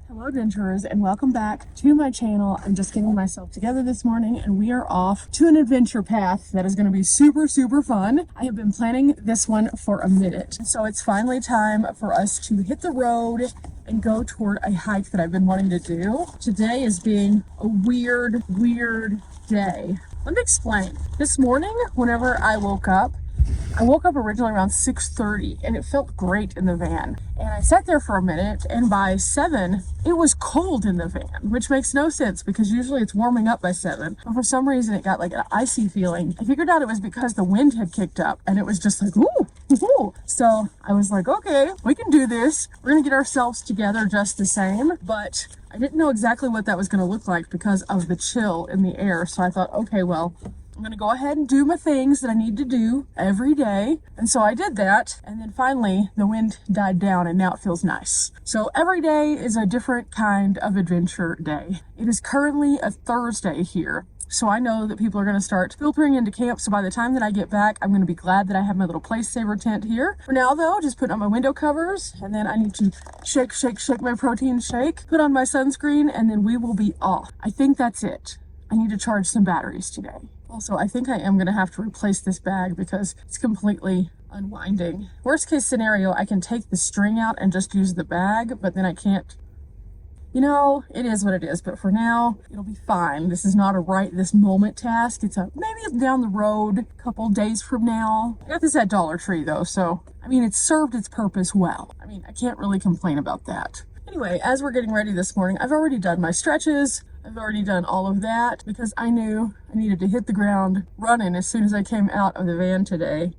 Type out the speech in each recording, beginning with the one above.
Hello adventurers and welcome back to my channel. I'm just getting myself together this morning and we are off to an adventure path that is going to be super fun. I have been planning this one for a minute. So it's finally time for us to hit the road and go toward a hike that I've been wanting to do. Today is being a weird day. Let me explain. This morning, whenever I woke up originally around 6:30 and it felt great in the van. And I sat there for a minute and by 7, it was cold in the van, which makes no sense because usually it's warming up by 7. But for some reason it got like an icy feeling. I figured out it was because the wind had kicked up and it was just like, ooh. So I was like, okay, we can do this. We're gonna get ourselves together just the same. But I didn't know exactly what that was gonna look like because of the chill in the air. So I thought, okay, well, I'm gonna go ahead and do my things that I need to do every day. And so I did that. And then finally the wind died down and now it feels nice. So every day is a different kind of adventure day. It is currently a Thursday here. So I know that people are gonna start filtering into camp. So by the time that I get back, I'm gonna be glad that I have my little PlaySaver tent here. For now though, just putting on my window covers and then I need to shake my protein shake, put on my sunscreen, and then we will be off. I think that's it. I need to charge some batteries today. Also, I think I am going to have to replace this bag because it's completely unwinding. Worst case scenario, I can take the string out and just use the bag, but then I can't. You know, it is what it is, but for now, it'll be fine. This is not a right this moment task. It's a maybe down the road, a couple days from now. I got this at Dollar Tree though, so, I mean, it's served its purpose well. I mean, I can't really complain about that. Anyway, as we're getting ready this morning, I've already done my stretches. I've already done all of that because I knew I needed to hit the ground running as soon as I came out of the van today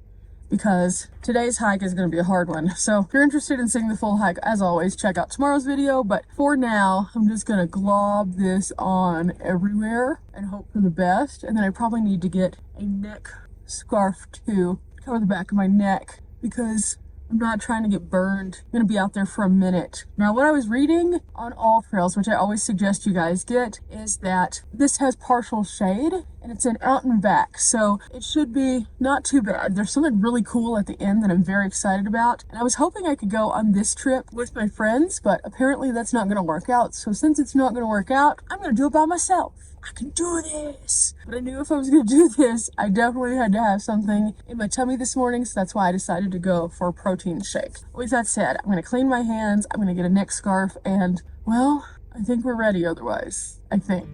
because today's hike is going to be a hard one. So if you're interested in seeing the full hike, as always, check out tomorrow's video. But for now, I'm just going to glob this on everywhere and hope for the best. And then I probably need to get a neck scarf to cover the back of my neck because I'm not trying to get burned. I'm gonna be out there for a minute. Now, what I was reading on All Trails, which I always suggest you guys get, is that this has partial shade and it's an out and back. So it should be not too bad. There's something really cool at the end that I'm very excited about. And I was hoping I could go on this trip with my friends, but apparently that's not gonna work out. So since it's not gonna work out, I'm gonna do it by myself. I can do this. But I knew if I was gonna do this, I definitely had to have something in my tummy this morning, so that's why I decided to go for a protein shake. With that said, I'm gonna clean my hands, I'm gonna get a neck scarf, and, well, I think we're ready otherwise. I think.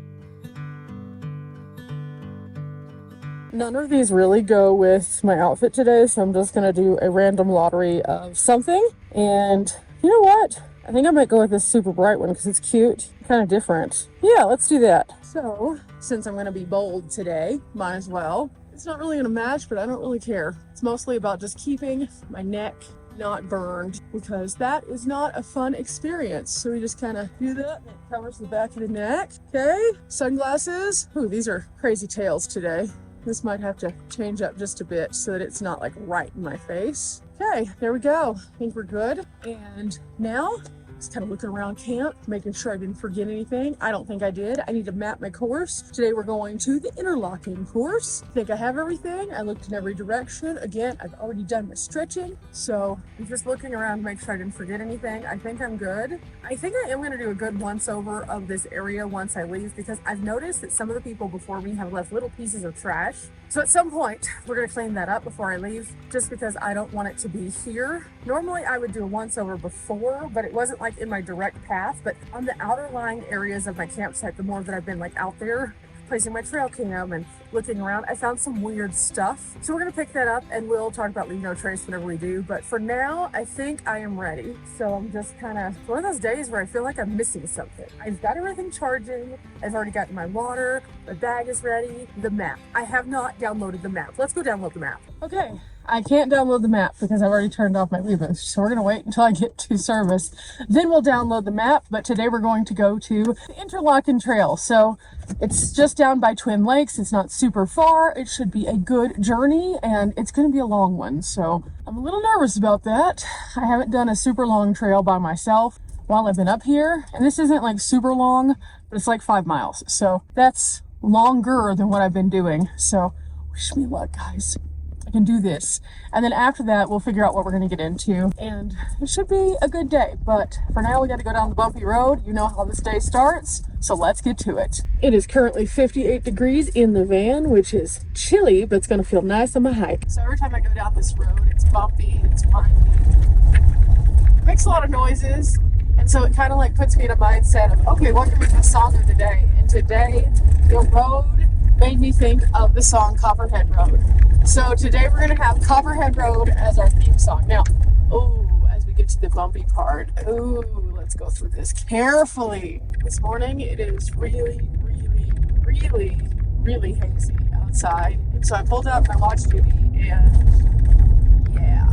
None of these really go with my outfit today, so I'm just gonna do a random lottery of something. And you know what? I think I might go with this super bright one because it's cute, kind of different. Yeah, let's do that. So, since I'm gonna be bold today, might as well. It's not really gonna match, but I don't really care. It's mostly about just keeping my neck not burned because that is not a fun experience. So we just kind of do that and it covers the back of the neck. Okay, sunglasses. Ooh, these are crazy tails today. This might have to change up just a bit so that it's not like right in my face. Okay, there we go. I think we're good. And now, just kind of looking around camp, making sure I didn't forget anything. I don't think I did. I need to map my course. Today we're going to the interlocking course. I think I have everything. I looked in every direction. Again, I've already done my stretching. So I'm just looking around to make sure I didn't forget anything. I think I'm good. I think I am going to do a good once over of this area once I leave because I've noticed that some of the people before me have left little pieces of trash. So at some point, we're going to clean that up before I leave just because I don't want it to be here. Normally I would do a once over before, but it wasn't like in my direct path, but on the outer lying areas of my campsite, the more that I've been like out there placing my trail cam and looking around, I found some weird stuff. So we're gonna pick that up and we'll talk about leave no trace whenever we do. But for now, I think I am ready. So I'm just kind of one of those days where I feel like I'm missing something. I've got everything charging. I've already gotten my water. My bag is ready. The map. I have not downloaded the map. Let's go download the map. Okay. I can't download the map because I've already turned off my Weeboost. So we're going to wait until I get to service. Then we'll download the map. But today we're going to go to the Interlocking Trail. So it's just down by Twin Lakes. It's not super far. It should be a good journey and it's going to be a long one. So I'm a little nervous about that. I haven't done a super long trail by myself while I've been up here. And this isn't like super long, but it's like 5 miles. So that's longer than what I've been doing. So wish me luck, guys. I I can do this. And then after that, we'll figure out what we're going to get into. And it should be a good day. But for now, we got to go down the bumpy road. You know how this day starts. So let's get to it. It is currently 58 degrees in the van, which is chilly, but it's going to feel nice on my hike. So every time I go down this road, it's bumpy, it's windy. It makes a lot of noises. And so it kind of like puts me in a mindset of, okay, what can be the song of the day? And today, the road made me think of the song Copperhead Road. So today we're going to have Copperhead Road as our theme song. Now, as we get to the bumpy part, let's go through this carefully. This morning it is really, really, really hazy outside. And so I pulled out my watch duty and yeah,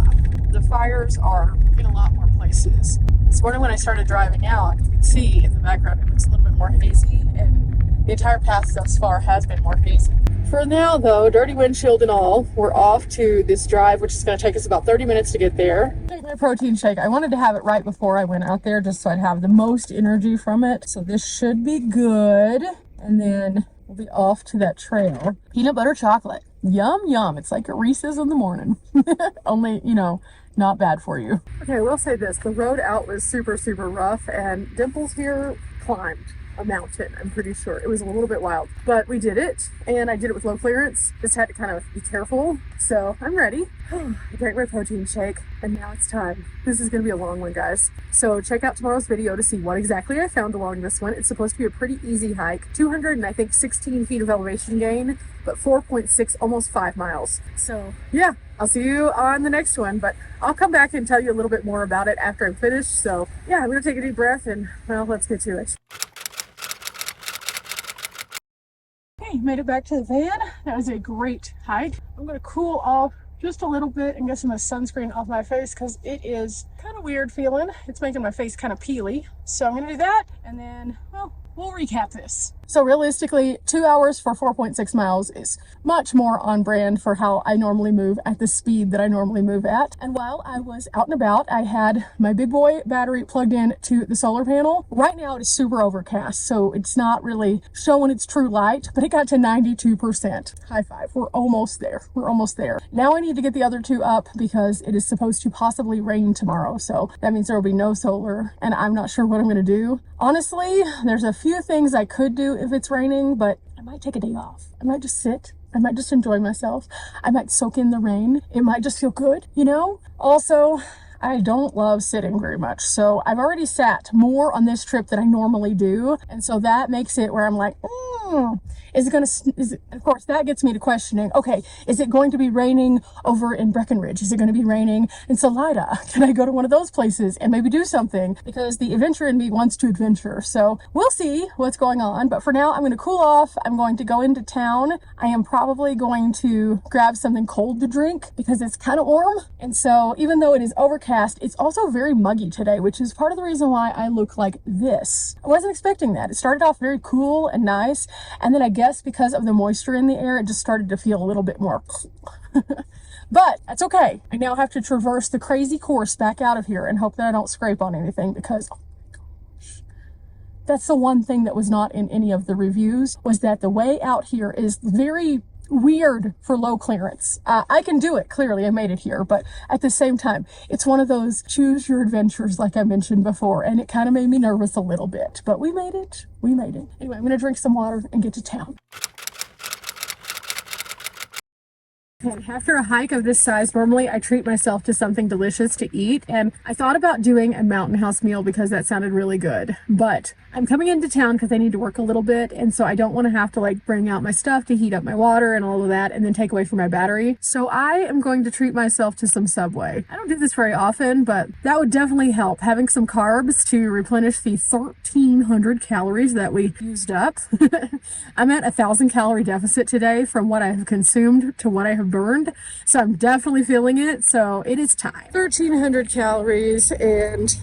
the fires are in a lot more places. This morning when I started driving out, you can see in the background it looks a little bit more hazy, and the entire path thus far has been more hazy. For now though, dirty windshield and all, we're off to this drive, which is going to take us about 30 minutes to get there. Take my protein shake. I wanted to have it right before I went out there just so I'd have the most energy from it. So this should be good. And then we'll be off to that trail. Peanut butter chocolate. Yum, yum. It's like a Reese's in the morning. Only, not bad for you. Okay, I will say this. The road out was super, super rough, and Dimples here climbed a mountain, I'm pretty sure. It was a little bit wild, but we did it, and I did it with low clearance. Just had to kind of be careful, so I'm ready. I drank my protein shake, and now it's time. This is going to be a long one, guys. So check out tomorrow's video to see what exactly I found along this one. It's supposed to be a pretty easy hike. 200 and I think 16 feet of elevation gain, but 4.6, almost 5 miles. So yeah, I'll see you on the next one, but I'll come back and tell you a little bit more about it after I'm finished. So yeah, I'm going to take a deep breath and, well, let's get to it. Okay, made it back to the van. That was a great hike. I'm going to cool off just a little bit and get some of the sunscreen off my face because it is kind of weird feeling. It's making my face kind of peely. So I'm going to do that, and then, well, we'll recap this. So realistically, 2 hours for 4.6 miles is much more on brand for how I normally move at the speed that I normally move at. And while I was out and about, I had my big boy battery plugged in to the solar panel. Right now it is super overcast, so it's not really showing its true light, but it got to 92%. High five. We're almost there. We're almost there. Now I need to get the other two up because it is supposed to possibly rain tomorrow. So that means there will be no solar, and I'm not sure what I'm going to do. Honestly, there's a few things I could do if it's raining, but I might take a day off. I might just sit. I might just enjoy myself. I might soak in the rain. It might just feel good, Also, I don't love sitting very much. So I've already sat more on this trip than I normally do. And so that makes it where I'm like, of course, that gets me to questioning, okay, is it going to be raining over in Breckenridge? Is it going to be raining in Salida? Can I go to one of those places and maybe do something? Because the adventure in me wants to adventure. So we'll see what's going on. But for now, I'm going to cool off. I'm going to go into town. I am probably going to grab something cold to drink because it's kind of warm. And so even though it is overcast, it's also very muggy today, which is part of the reason why I look like this. I wasn't expecting that. It started off very cool and nice. And then I guess because of the moisture in the air, it just started to feel a little bit more. But that's okay. I now have to traverse the crazy course back out of here and hope that I don't scrape on anything because, oh my gosh, that's the one thing that was not in any of the reviews, was that the way out here is very weird for low clearance. I can do it, clearly I made it here, but at the same time, it's one of those choose your adventures like I mentioned before, and it kind of made me nervous a little bit, but we made it. Anyway, I'm gonna drink some water and get to town. Okay, after a hike of this size, normally I treat myself to something delicious to eat, and I thought about doing a Mountain House meal because that sounded really good, but I'm coming into town because I need to work a little bit, and so I don't want to have to bring out my stuff to heat up my water and all of that and then take away from my battery. So I am going to treat myself to some Subway. I don't do this very often, but that would definitely help, having some carbs to replenish the 1,300 calories that we used up. I'm at 1,000 calorie deficit today from what I have consumed to what I have burned, so I'm definitely feeling it. So it is time. 1,300 calories and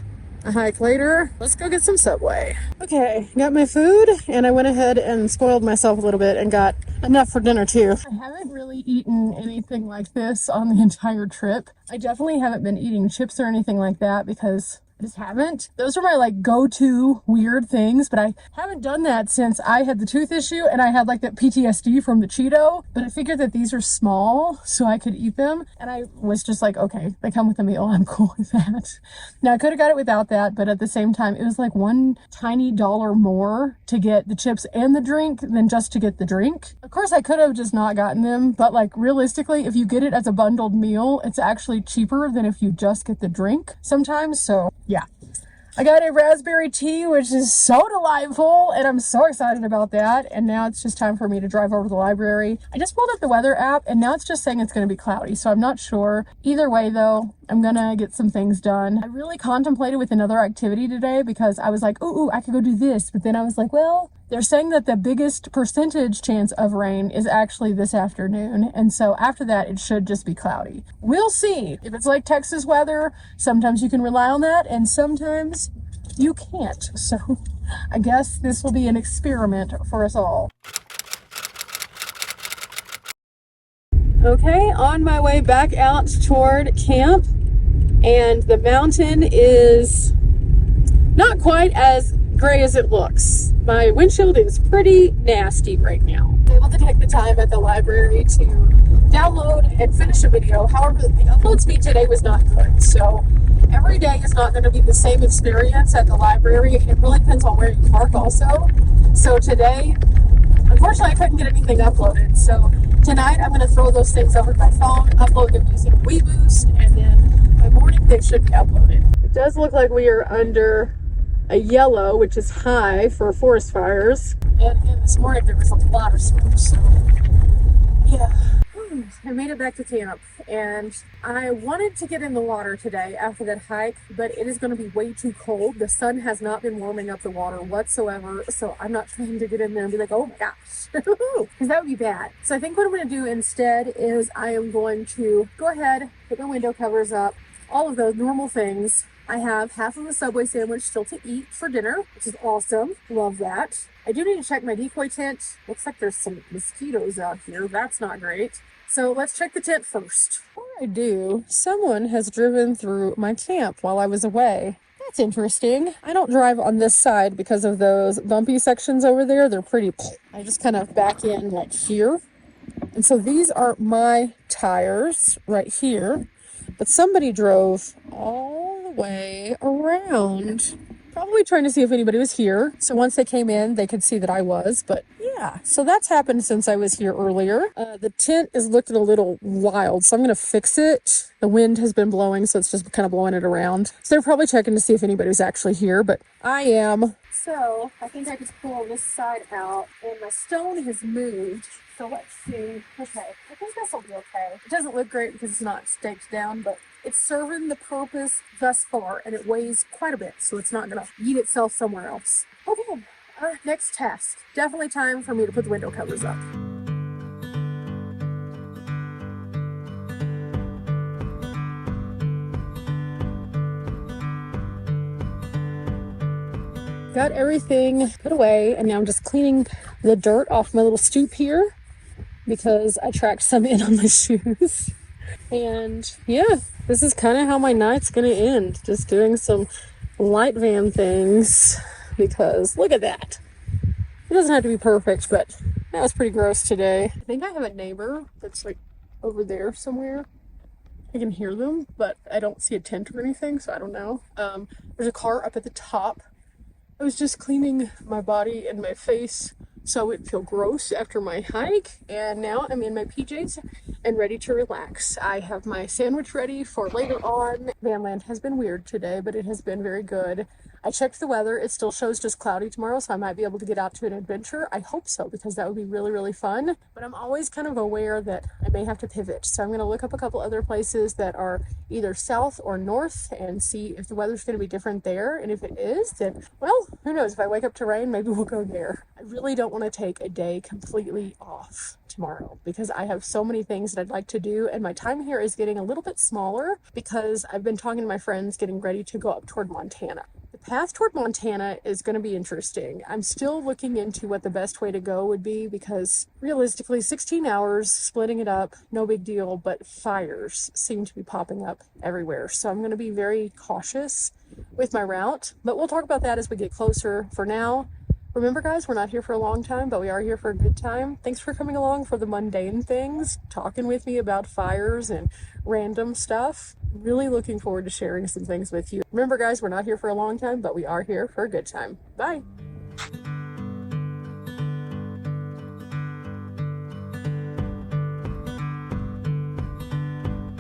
a hike later. Let's go get some Subway. Okay, got my food, and I went ahead and spoiled myself a little bit and got enough for dinner too. I haven't really eaten anything like this on the entire trip. I definitely haven't been eating chips or anything like that because I just haven't. Those are my like go-to weird things, but I haven't done that since I had the tooth issue and I had like that PTSD from the Cheeto. But I figured that these are small so I could eat them. And I was just like, okay, they come with a meal. I'm cool with that. Now I could have got it without that, but at the same time, it was like one tiny dollar more to get the chips and the drink than just to get the drink. Of course, I could have just not gotten them, but like realistically, if you get it as a bundled meal, it's actually cheaper than if you just get the drink sometimes. So yeah, I got a raspberry tea, which is so delightful, and I'm so excited about that. And now it's just time for me to drive over to the library. I just pulled up the weather app, and now it's just saying it's going to be cloudy, so I'm not sure. Either way, though, I'm going to get some things done. I really contemplated with another activity today because I was like, ooh, I could go do this. But then I was like, well, they're saying that the biggest percentage chance of rain is actually this afternoon. And so after that, it should just be cloudy. We'll see. If it's like Texas weather, sometimes you can rely on that and sometimes you can't. So I guess this will be an experiment for us all. Okay, on my way back out toward camp, and the mountain is not quite as gray as it looks. My windshield is pretty nasty right now. I was able to take the time at the library to download and finish a video. However, the upload speed today was not good. So every day is not going to be the same experience at the library. It really depends on where you park also. So today, unfortunately, I couldn't get anything uploaded. So tonight, I'm going to throw those things over to my phone, upload them using WeBoost, and then by morning, they should be uploaded. It does look like we are under a yellow, which is high for forest fires. And again, this morning there was a lot of smoke, so yeah. I made it back to camp, and I wanted to get in the water today after that hike, but it is going to be way too cold. The sun has not been warming up the water whatsoever, so I'm not trying to get in there and be like, oh my gosh, because that would be bad. So I think what I'm going to do instead is I am going to go ahead, put my window covers up, all of those normal things. I have half of a Subway sandwich still to eat for dinner, which is awesome. Love that. I do need to check my decoy tent. Looks like there's some mosquitoes out here. That's not great. So let's check the tent first. Before I do, someone has driven through my camp while I was away. That's interesting. I don't drive on this side because of those bumpy sections over there. They're pretty... I just kind of back in like here. And so these are my tires right here. But somebody drove all the way around, probably trying to see if anybody was here. So once they came in, they could see that I was. But yeah, so that's happened since I was here earlier. The tent is looking a little wild, so I'm going to fix it. The wind has been blowing, so it's just kind of blowing it around. So they're probably checking to see if anybody's actually here, but I am. So I think I just pull this side out, and my stone has moved. So let's see. Okay, I think this will be okay. It doesn't look great because it's not staked down, but it's serving the purpose thus far, and it weighs quite a bit, so it's not going to eat itself somewhere else. Okay, next task. Definitely time for me to put the window covers up. Got everything put away, and now I'm just cleaning the dirt off my little stoop here because I tracked some in on my shoes. And yeah, this is kind of how my night's gonna end, just doing some light van things because look at that. It doesn't have to be perfect, but that was pretty gross today. I think I have a neighbor that's like over there somewhere. I can hear them, but I don't see a tent or anything, so I don't know. There's a car up at the top. I was just cleaning my body and my face so I wouldn't feel gross after my hike, and now I'm in my PJs and ready to relax. I have my sandwich ready for later on. Vanland has been weird today, but it has been very good. I checked the weather. It still shows just cloudy tomorrow, so I might be able to get out to an adventure. I hope so, because that would be really, really fun. But I'm always kind of aware that I may have to pivot. So I'm going to look up a couple other places that are either south or north and see if the weather's going to be different there. And if it is, then, well, who knows? If I wake up to rain, maybe we'll go there. I really don't want to take a day completely off tomorrow because I have so many things that I'd like to do, and my time here is getting a little bit smaller because I've been talking to my friends getting ready to go up toward Montana. The path toward Montana is going to be interesting. I'm still looking into what the best way to go would be because realistically 16 hours, splitting it up, no big deal, but fires seem to be popping up everywhere. So I'm going to be very cautious with my route, but we'll talk about that as we get closer. For now, remember guys, we're not here for a long time, but we are here for a good time. Thanks for coming along for the mundane things, talking with me about fires and random stuff. Really looking forward to sharing some things with you. Remember guys, we're not here for a long time, but we are here for a good time. Bye.